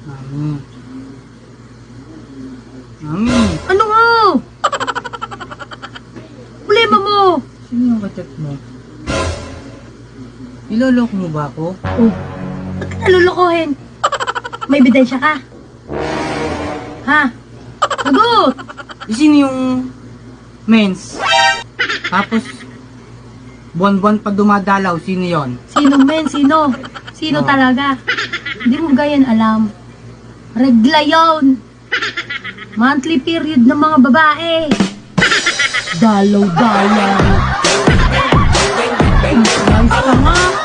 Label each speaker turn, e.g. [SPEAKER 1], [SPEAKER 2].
[SPEAKER 1] Mami. Mami.
[SPEAKER 2] Ano nga? Problema mo?
[SPEAKER 1] Sino yung kachat mo? Iloloko mo ba ako?
[SPEAKER 2] Oh, ba't ka nalulukohin? May ebidensya ka? Ha? Sagot!
[SPEAKER 1] Sino yung mens? Tapos, buwan-buwan pa dumadalaw, sino yon?
[SPEAKER 2] Sino men? Sino? Sino
[SPEAKER 1] Oh.
[SPEAKER 2] talaga? Hindi mo gayan alam. Regla yon. Monthly period ng mga babae. Dalaw-dalaw. Nice ka nga.